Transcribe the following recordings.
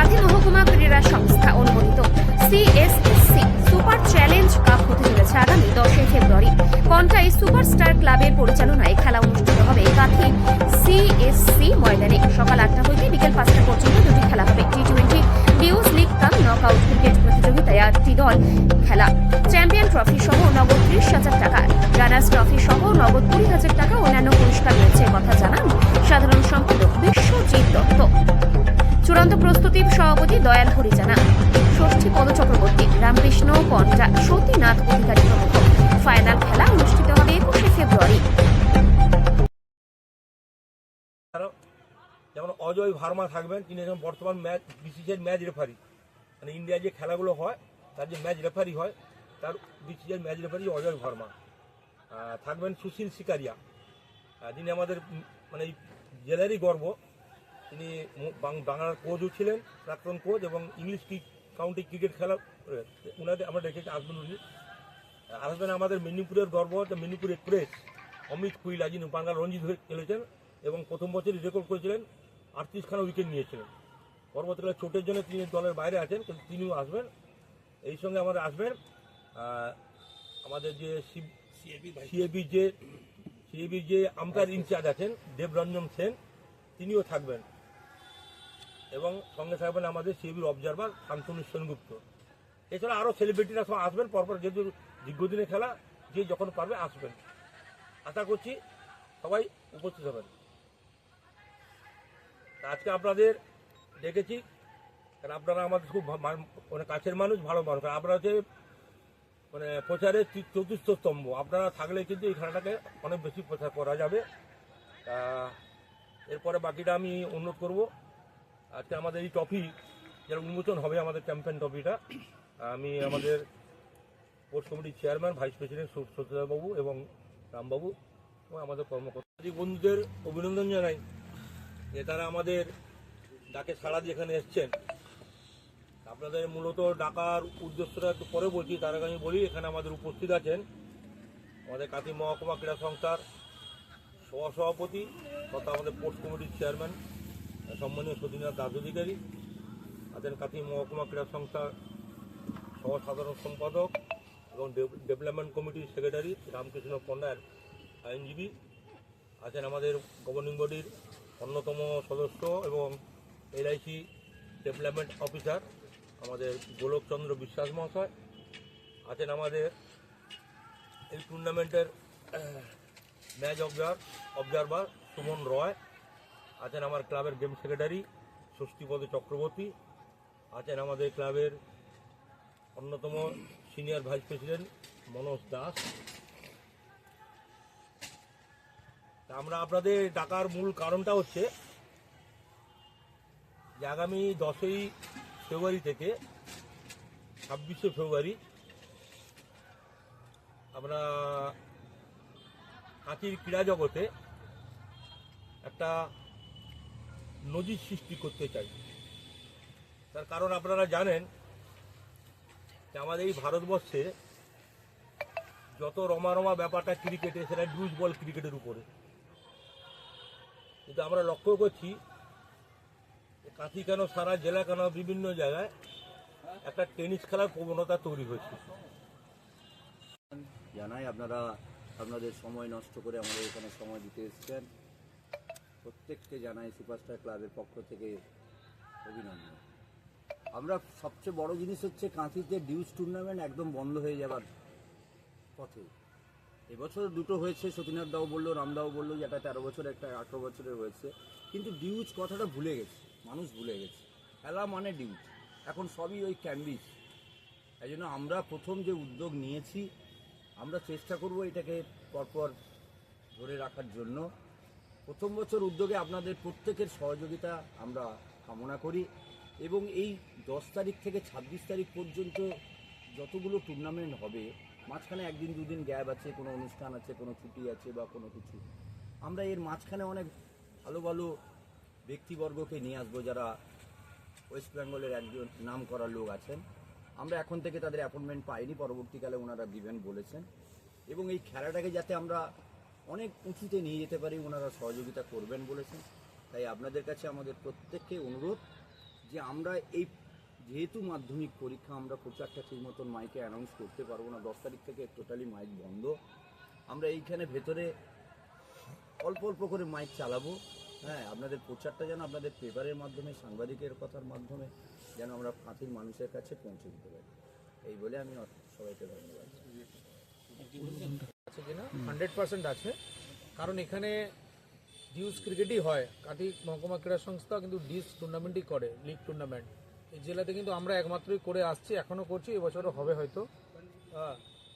কাঁথি মহকুমা ক্রীড়া সংস্থা অনুমোদিত সিএসএসসি সুপার চ্যালেঞ্জ কাপ হতে চলেছে আগামী 10 ফেব্রুয়ারি। কন্টাই সুপারস্টার ক্লাবের পরিচালনায় খেলা অনুষ্ঠিত হবে কাঁথি সিএসসি ময়দানে। সকাল 8টা হইতে বিকেল 5টা পর্যন্ত দুটি খেলা হবে। টি20 ডিউস লিগ কাম নকআউট ক্রিকেট প্রতিযোগিতায় 8টি দল খেলা। চ্যাম্পিয়ন ট্রফি সহ নগদ 30,000 টাকা, রানার্স ট্রফি সহ নগদ 20,000 টাকা অন্যান্য পুরস্কার রয়েছে কথা জানান সাধারণ সম্পাদক বিশ্বজিৎ দত্ত। চূড়ান্ত প্রস্তুতির সভাপতি দয়াল হরিজানা, ষষ্ঠী পদ চক্রবর্তী, রামকৃষ্ণ পন্টা, সতীনাথ অধিকারী প্রমুখ। ফাইনাল খেলা অনুষ্ঠিত হবে 21 ফেব্রুয়ারি। যেমন অজয় ভার্মা থাকবেন, তিনি এখন বর্তমান ম্যাচ বিসিসিআই ম্যাচ রেফারি, মানে ইন্ডিয়ায় যে খেলাগুলো হয় তার যে ম্যাচ রেফারি হয় তার BCCI match referee Ajay Verma থাকবেন। সুশীল শিকারিয়া, যিনি আমাদের মানে জেলারই গর্ব, তিনি বাংলার কোচও ছিলেন, প্রাক্তন কোচ, এবং ইংলিশ কাউন্টি ক্রিকেট খেলা ওনাদের আমরা রেখেছি। আসবেন আমাদের মেদিনীপুরের গর্ব, মেদিনীপুর এক্সপ্রেস অমিত কুইলা, যিনি বাংলা রঞ্জিত হয়ে খেলেছেন এবং প্রথম বছরই রেকর্ড করেছিলেন, 38খানা উইকেট নিয়েছিলেন। পরবর্তীকালে চোটের জন্য তিনি দলের বাইরে আছেন, কিন্তু তিনিও আসবেন। এই সঙ্গে আমাদের আসবেন আমাদের যে সিএবির যে আম্পায়ার ইনচার্জ আছেন দেবরঞ্জন সেন, তিনিও থাকবেন। এবং সঙ্গে থাকবেন আমাদের সিএবির অবজারভার শান্তনু সেনগুপ্ত। এছাড়া আরও সেলিব্রিটিরা সব আসবেন পরপর, যেহেতু দীর্ঘদিনের খেলা, যে যখন পারবে আসবেন। আশা করছি সবাই উপস্থিত হবেন। আজকে আপনাদের দেখেছি, কারণ আপনারা আমাদের খুব মানে কাছের মানুষ, ভালো মানুষ। আপনারা হচ্ছে মানে প্রচারের চতুর্থ স্তম্ভ। আপনারা থাকলে কিন্তু এই খেলাটাকে অনেক বেশি প্রচার করা যাবে। এরপরে বাকিটা আমি অনুরোধ করব, আজকে আমাদের এই ট্রফি যারা উন্মোচন হবে, আমাদের চ্যাম্পিয়ন ট্রফিটা, আমি আমাদের স্পোর্টস কমিটির চেয়ারম্যান, ভাইস প্রেসিডেন্ট সত্যদাবাবু এবং রামবাবু এবং আমাদের কর্মকর্তা বন্ধুদের অভিনন্দন জানাই যে তারা আমাদের ডাকে সাড়া দিয়ে এখানে এসছেন। আপনাদের মূলত ডাকার উদ্দেশ্যটা একটু পরে বলছি, তার আগে আমি বলি এখানে আমাদের উপস্থিত আছেন আমাদের কাঁথি মহকুমা ক্রীড়া সংস্থার সহসভাপতি তথা আমাদের স্পোর্টস কমিটির চেয়ারম্যান সম্মানীয় সতীনাথ দাস অধিকারী, আছেন কাঁথি মহকুমা ক্রীড়া সংস্থার সহ সাধারণ সম্পাদক এবং ডেভেলপমেন্ট কমিটির সেক্রেটারি রামকৃষ্ণ পন্ডার আইনজীবী, আছেন আমাদের গভর্নিং বডির অন্যতম সদস্য এবং এলআইসি ডেভেলপমেন্ট অফিসার আমাদের গোলকচন্দ্র বিশ্বাস মহাশয়, আছেন আমাদের এই টুর্নামেন্টের ম্যাচ অবজারভার সুমন রয়, আছেন আমার ক্লাবের গেম সেক্রেটারি ষষ্ঠীপদ চক্রবর্তী, আছেন আমাদের ক্লাবের অন্যতম senior vice president Manoj Das. আমরা আপনাদের ডাকার মূল কারণটা হচ্ছে যে আগামী 10ই ফেব্রুয়ারি থেকে 26শে ফেব্রুয়ারি আমরা কাঁথির ক্রীড়া জগতে একটা নজির সৃষ্টি করতে চাই। তার কারণ আপনারা জানেন যে আমাদের এই ভারতবর্ষে যত রমা ব্যাপারটা ক্রিকেটে, সেটা লুজ বল ক্রিকেটের উপরে, কিন্তু আমরা লক্ষ্য করছি কাঁথি কেন সারা জেলা কেন বিভিন্ন জায়গায় একটা টেনিস খেলার প্রবণতা তৈরি হয়েছে। জানাই আপনারা আপনাদের সময় নষ্ট করে আমাদের এখানে সময় দিতে এসেছেন, প্রত্যেককে জানাই সুপারস্টার ক্লাবের পক্ষ থেকে অভিনন্দন। আমরা সবচেয়ে বড় জিনিস হচ্ছে কাঁথিতে ডিউস টুর্নামেন্ট একদম বন্ধ হয়ে যাবার পথে। এবছর দুটো হয়েছে, সতীনাথ দাও বললো, রামদাও বললো যে একটা 13 বছর, একটা 18 বছরের হয়েছে, কিন্তু ডিউজ কথাটা ভুলে গেছে, মানুষ ভুলে গেছে। খেলা মানে ডিউজ, এখন সবই ওই ক্যাম্বিস। এই জন্য আমরা প্রথম যে উদ্যোগ নিয়েছি, আমরা চেষ্টা করব এটাকে পরপর ধরে রাখার জন্য। প্রথম বছর উদ্যোগে আপনাদের প্রত্যেকের সহযোগিতা আমরা কামনা করি এবং এই 10 তারিখ থেকে 26 তারিখ পর্যন্ত যতগুলো টুর্নামেন্ট হবে, মাঝখানে একদিন দুদিন গ্যাপ আছে, কোনো অনুষ্ঠান আছে, কোনো ছুটি আছে বা কোনো কিছু, আমরা এর মাঝখানে অনেক ভালো ভালো ব্যক্তিবর্গকে নিয়ে আসবো যারা ওয়েস্ট বেঙ্গলের একজন নাম করা লোক আছেন। আমরা এখন থেকে তাদের অ্যাপয়েন্টমেন্ট পাইনি, পরবর্তীকালে ওনারা দিবেন বলেছেন। এবং এই খেলাটাকে যাতে আমরা অনেক উঁচুতে নিয়ে যেতে পারি, ওনারা সহযোগিতা করবেন বলেছেন। তাই আপনাদের কাছে আমাদের প্রত্যেককে অনুরোধ যে আমরা এই যেহেতু মাধ্যমিক পরীক্ষা, আমরা প্রচারটা ঠিক মতন মাইকে অ্যানাউন্স করতে পারবো না। 10 তারিখ থেকে টোটালি মাইক বন্ধ। আমরা এইখানে ভেতরে অল্প অল্প করে মাইক চালাবো। হ্যাঁ, আপনাদের প্রচারটা যেন আপনাদের পেপারের মাধ্যমে, সাংবাদিকের কথার মাধ্যমে যেন আমরা কাঁথির মানুষের কাছে পৌঁছে দিতে পারি, এই বলে আমি সবাইকে ধন্যবাদ। আছে কিনা 100% আছে, কারণ এখানে ডিউস ক্রিকেটই হয়। কাঠি মহকুমা ক্রীড়া সংস্থা কিন্তু ডিউস টুর্নামেন্টই করে, লিগ টুর্নামেন্ট। এই জেলাতে কিন্তু আমরা একমাত্রই করে আসছি, এখনও করছি, এবছরও হবে হয়তো।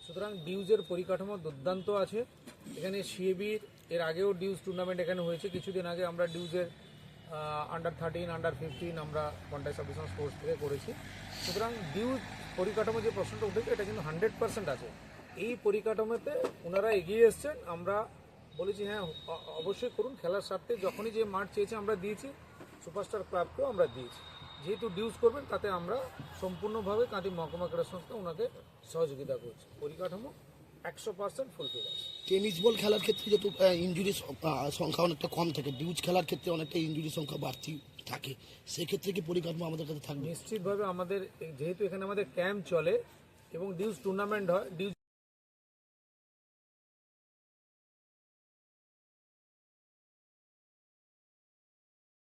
সুতরাং ডিউজের পরিকাঠামো দুর্দান্ত আছে এখানে। সিএবির এর আগেও ডিউজ টুর্নামেন্ট এখানে হয়েছে। কিছুদিন আগে আমরা ডিউজের আন্ডার-13, আন্ডার-15 আমরা কন্টাই সাব ডিভিশন স্পোর্টস থেকে করেছি। সুতরাং ডিউজ পরিকাঠামো যে প্রশ্নটা উঠেছে এটা কিন্তু 100% আছে। এই পরিকাঠামোতে ওনারা এগিয়ে এসছেন। আমরা বলেছি হ্যাঁ অবশ্যই করুন, খেলার স্বার্থে যখনই যে মাঠ চেয়েছে আমরা দিয়েছি, সুপারস্টার ক্লাবকেও আমরা দিয়েছি। যেহেতু ডিউজ করবেন তাতে আমরা সম্পূর্ণভাবে কাঁথি মহকুমা ক্রীড়া সংস্থা ওনাকে সহযোগিতা করছি। পরিকাঠামো 100% ফুলফিল আছে। টেনিস বল খেলার ক্ষেত্রে যেহেতু ইনজুরির সংখ্যা অনেকটা কম থাকে, ডিউজ খেলার ক্ষেত্রে অনেকটা ইনজুরির সংখ্যা বাড়তি থাকে, সেক্ষেত্রে কি পরিকাঠামো আমাদের কাছে থাকবে? নিশ্চিতভাবে আমাদের যেহেতু এখানে আমাদের ক্যাম্প চলে এবং ডিউজ টুর্নামেন্ট হয়, ডিউজ